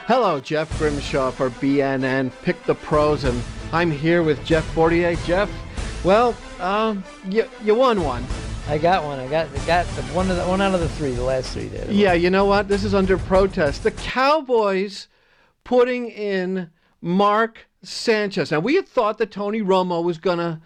Hello, Jeff Grimshaw for BNN. Pick the Pros, and I'm here with Jeff Fortier. Jeff, well, you won one. I got one. I got the one out of the three, the last three there. Yeah, you know what? This is under protest. The Cowboys putting in Mark Sanchez. Now, we had thought that Tony Romo was gonna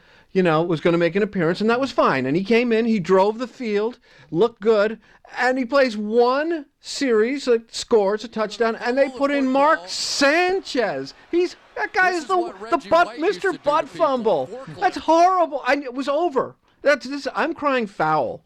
make an appearance, and that was fine. And he came in, he drove the field, looked good, and he plays one series, scores a touchdown, and they put in Mark Sanchez. That guy is Mr. Butt Fumble. That's horrible. It was over. I'm crying foul.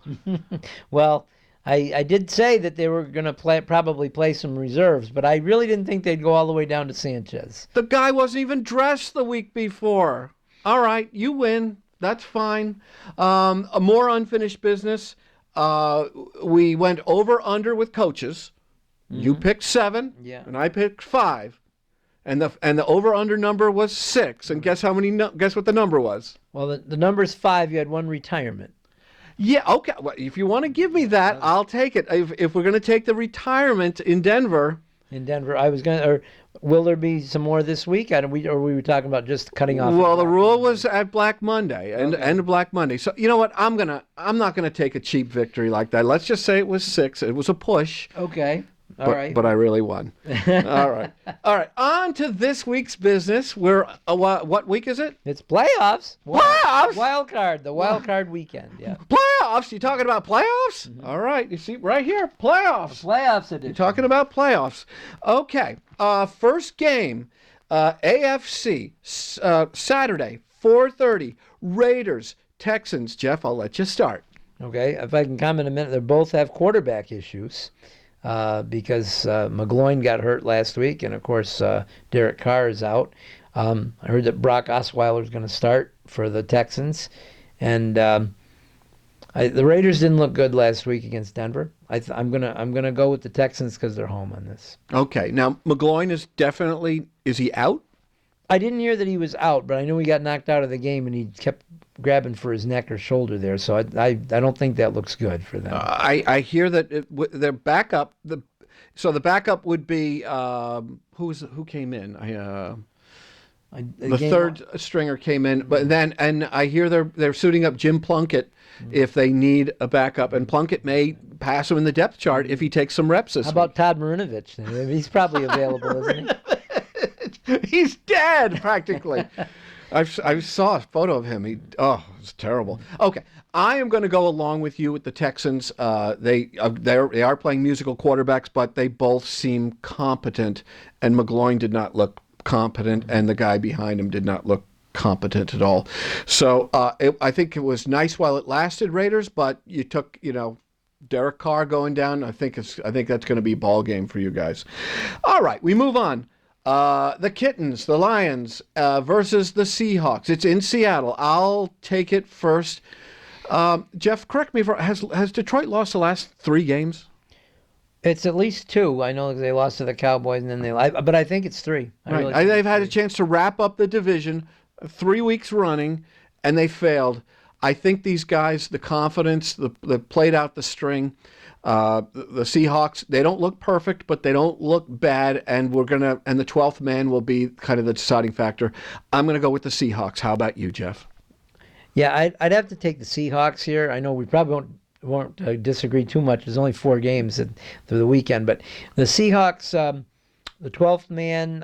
Well, I did say that they were going to probably play some reserves, but I really didn't think they'd go all the way down to Sanchez. The guy wasn't even dressed the week before. All right, you win. That's fine. A more unfinished business. We went over/under with coaches. Mm-hmm. You picked 7, and I picked 5. And the over/under number was 6. And guess what the number was? Well, the number's 5. You had one retirement. Yeah, okay. Well, if you want to give me that, I'll take it. If we're going to take the retirement in Denver. I was going to. Or will there be some more this week? Or we were talking about just cutting off. Well, the rule was at Black Monday, and Black Monday. So you know what? I'm not gonna take a cheap victory like that. Let's just say it was 6. It was a push. Okay. All right. But I really won. All right. On to this week's business. What week is it? It's playoffs. Playoffs. Wild card. The wild card weekend. Yeah. Playoffs. You talking about playoffs? Mm-hmm. All right. You see right here, playoffs. The playoffs edition. You're talking about playoffs. Okay. First game, AFC, Saturday, 4:30. Raiders, Texans. Jeff, I'll let you start. Okay. If I can comment a minute, they both have quarterback issues. Because McGloin got hurt last week, and of course Derek Carr is out. I heard that Brock Osweiler is going to start for the Texans, and the Raiders didn't look good last week against Denver. I'm gonna go with the Texans because they're home on this. Okay, now McGloin is he out? I didn't hear that he was out, but I knew he got knocked out of the game, and he kept grabbing for his neck or shoulder there. So I don't think that looks good for them. I hear that their backup. The backup would be who came in? The third stringer came in, but and I hear they're suiting up Jim Plunkett if they need a backup, and Plunkett may pass him in the depth chart if he takes some reps this week. How about Todd Marinovich? He's probably available, isn't he? He's dead practically. I saw a photo of him. It's terrible. Okay, I am going to go along with you with the Texans. They are playing musical quarterbacks, but they both seem competent. And McGloin did not look competent, and the guy behind him did not look competent at all. So I think it was nice while it lasted, Raiders. But you took Derek Carr going down. I think that's going to be a ball game for you guys. All right, we move on. The Kittens, the Lions, versus the Seahawks. It's in Seattle. I'll take it first. Jeff, correct me if has Detroit lost the last 3 games? It's at least 2. I know they lost to the Cowboys, and then but I think it's 3. Right. They've had a chance to wrap up the division 3 weeks running, and they failed. I think these guys, the confidence, they played out the string. The Seahawks, they don't look perfect, but they don't look bad, and the 12th man will be kind of the deciding factor. I'm going to go with the Seahawks. How about you, Jeff? Yeah, I'd have to take the Seahawks here. I know we probably won't disagree too much. There's only 4 games through the weekend, but the Seahawks, the 12th man,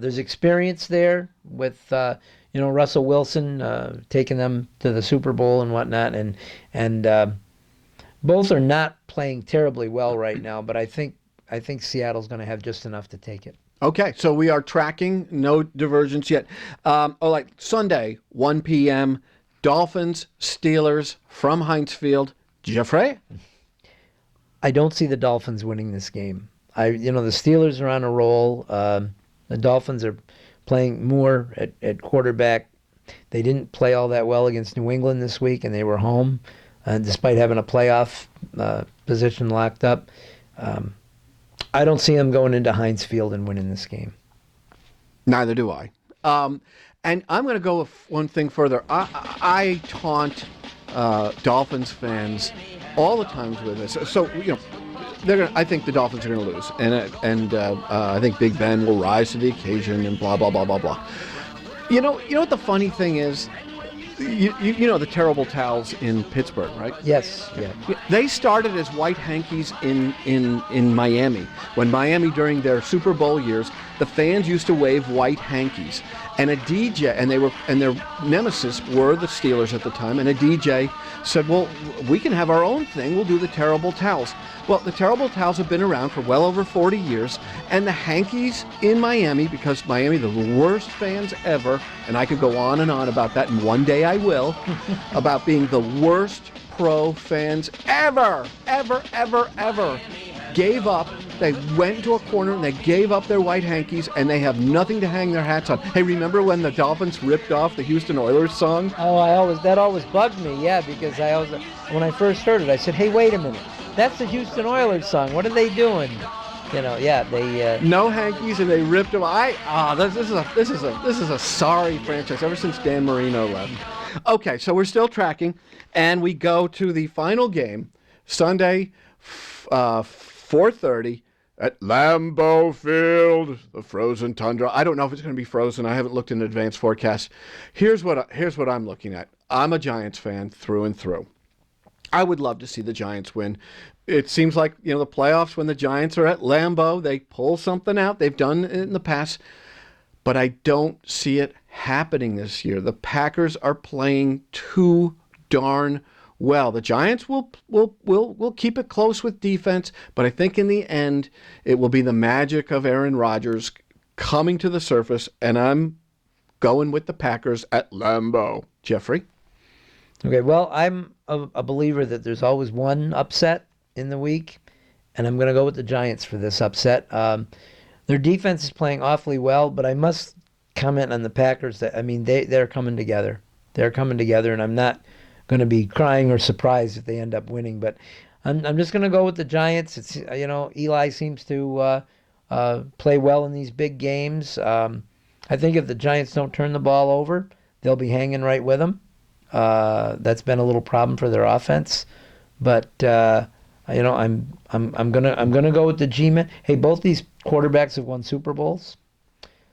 there's experience there with Russell Wilson taking them to the Super Bowl and whatnot, and both are not playing terribly well right now, but I think Seattle's going to have just enough to take it. Okay, so we are tracking, no divergence yet. Sunday, 1 p.m., Dolphins, Steelers from Heinz Field. Jeffrey? I don't see the Dolphins winning this game. The Steelers are on a roll. The Dolphins are playing Moore at quarterback. They didn't play all that well against New England this week, and they were home. Despite having a playoff position locked up. I don't see them going into Heinz Field and winning this game. Neither do I. And I'm going to go one thing further. I taunt Dolphins fans all the times with this. So, I think the Dolphins are going to lose, and I think Big Ben will rise to the occasion, and blah blah blah blah blah. You know what the funny thing is? You know the terrible towels in Pittsburgh, right? Yes. Yeah. They started as white hankies in Miami. When Miami, during their Super Bowl years, the fans used to wave white hankies. And a DJ, and their nemesis were the Steelers at the time, and a DJ said, well, we can have our own thing. We'll do the terrible towels. Well, the terrible towels have been around for well over 40 years, and the hankies in Miami, because Miami, the worst fans ever, and I could go on and on about that, and one day I will, about being the worst pro fans ever, gave up. They went into a corner and they gave up their white hankies, and they have nothing to hang their hats on. Hey, remember when the Dolphins ripped off the Houston Oilers song? Oh, that always bugged me, yeah, because when I first heard it, I said, hey, wait a minute. That's the Houston Oilers song. What are they doing? They no hankies, and they ripped them. This is a sorry franchise ever since Dan Marino left. Okay, so we're still tracking, and we go to the final game Sunday, 4:30 at Lambeau Field, the frozen tundra. I don't know if it's going to be frozen. I haven't looked in advance forecast. Here's what I'm looking at. I'm a Giants fan through and through. I would love to see the Giants win. It seems like, the playoffs, when the Giants are at Lambeau, they pull something out. They've done it in the past. But I don't see it happening this year. The Packers are playing too darn well. The Giants will keep it close with defense, but I think in the end it will be the magic of Aaron Rodgers coming to the surface, and I'm going with the Packers at Lambeau. Jeffrey? Okay, well, I'm a believer that there's always one upset in the week, and I'm going to go with the Giants for this upset. Their defense is playing awfully well, but I must comment on the Packers that, they're coming together. They're coming together, and I'm not going to be crying or surprised if they end up winning, but I'm just going to go with the Giants. It's Eli seems to play well in these big games. I think if the Giants don't turn the ball over, they'll be hanging right with them. That's been a little problem for their offense, but I'm gonna go with the G-men. Hey, both these quarterbacks have won Super Bowls,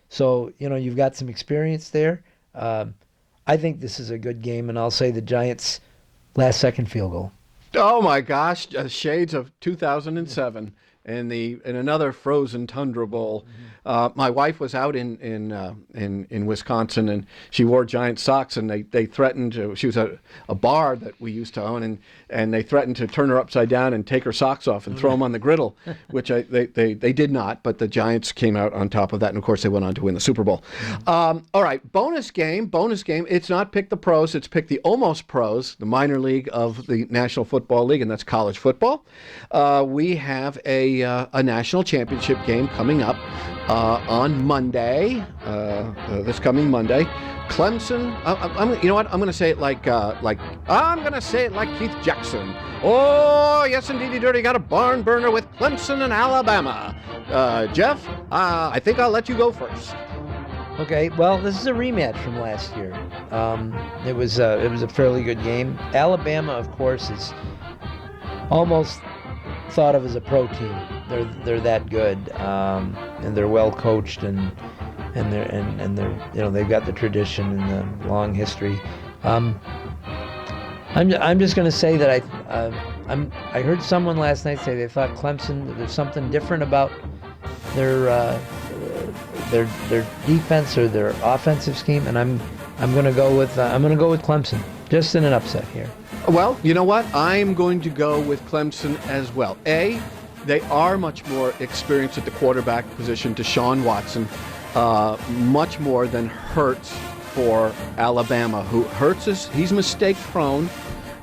so you've got some experience there. I think this is a good game, and I'll say the Giants last second field goal. Oh my gosh, shades of 2007 in another frozen tundra bowl. My wife was out in Wisconsin, and she wore Giant socks, and they threatened to. She was at a bar that we used to own, and they threatened to turn her upside down and take her socks off and throw them on the griddle, which they did not. But the Giants came out on top of that, and of course they went on to win the Super Bowl. All right, bonus game. It's not pick the pros; it's pick the almost pros, the minor league of the National Football League, and that's college football. We have a national championship game coming up on Monday, this coming Monday. Clemson. You know what? I'm going to say it like I'm going to say it like Keith Jackson. Oh, yes, indeed, you dirty got a barn burner with Clemson and Alabama. Jeff, I think I'll let you go first. Okay, well, this is a rematch from last year. It was a fairly good game. Alabama, of course, is almost thought of as a pro team. They're that good, and they're well coached, and they're they've got the tradition and the long history. I'm just going to say that I heard someone last night say they thought Clemson, there's something different about their defense or their offensive scheme, and I'm going to go with Clemson just in an upset here. Well, you know what? I'm going to go with Clemson as well. They are much more experienced at the quarterback position to Deshaun Watson, much more than Hurts for Alabama. He's mistake prone.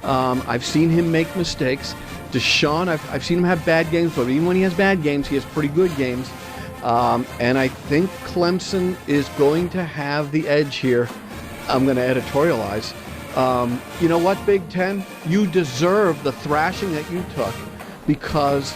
I've seen him make mistakes. Deshaun, I've seen him have bad games, but even when he has bad games, he has pretty good games. And I think Clemson is going to have the edge here. I'm going to editorialize. You know what, Big Ten? You deserve the thrashing that you took, because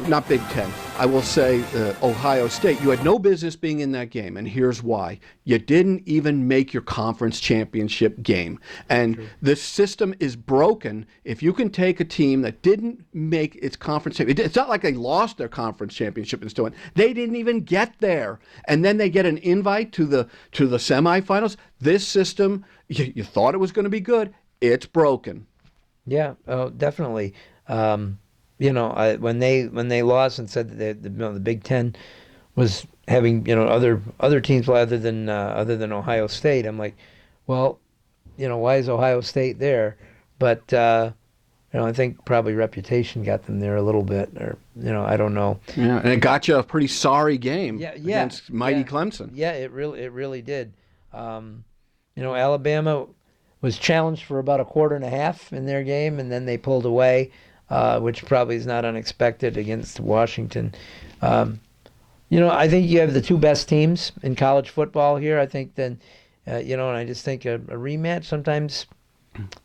not Big Ten, I will say Ohio State, you had no business being in that game, and here's why. You didn't even make your conference championship game. And this system is broken. If you can take a team that didn't make its conference championship, it's not like they lost their conference championship and still went. They didn't even get there. And then they get an invite to the semifinals. This system, you thought it was going to be good. It's broken. Yeah, definitely. When they lost and said that the Big Ten was having other teams other than Ohio State, I'm like, well, why is Ohio State there? But I think probably reputation got them there a little bit, or I don't know. Yeah, and it got you a pretty sorry game against mighty Clemson. Yeah, it really did. Alabama was challenged for about a quarter and a half in their game, and then they pulled away, which probably is not unexpected against Washington. I think you have the two best teams in college football here. I think then, and I just think a rematch, sometimes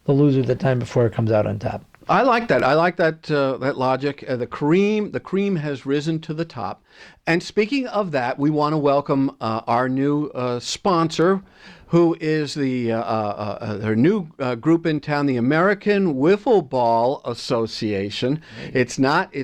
the loser the time before comes out on top. I like that. I like that logic. The cream has risen to the top. And speaking of that, we want to welcome our new sponsor, who is their new group in town, the American Wiffle Ball Association. It's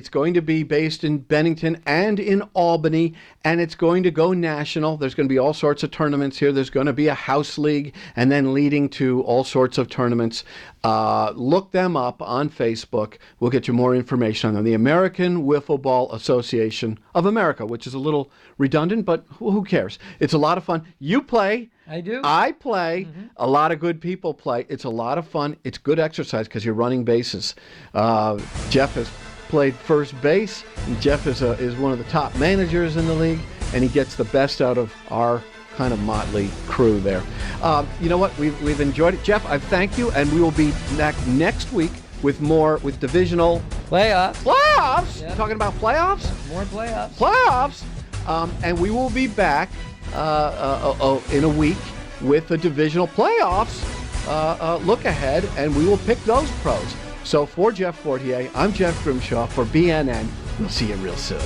going to be based in Bennington and in Albany, and it's going to go national. There's going to be all sorts of tournaments here. There's going to be a house league, and then leading to all sorts of tournaments. Look them up on Facebook. We'll get you more information on them. The American Wiffle Ball Association of America, which is a little redundant, but who cares? It's a lot of fun. You play. I do. I play. Mm-hmm. A lot of good people play. It's a lot of fun. It's good exercise because you're running bases. Jeff has played first base. And Jeff is one of the top managers in the league, and he gets the best out of our kind of motley crew there. You know what? We've enjoyed it. Jeff, I thank you, and we will be back next week with divisional playoffs. Yep. Talking about playoffs? More playoffs. And we will be back in a week with the divisional playoffs look ahead, and we will pick those pros. So for Jeff Fortier, I'm Jeff Grimshaw for BNN. We'll see you real soon.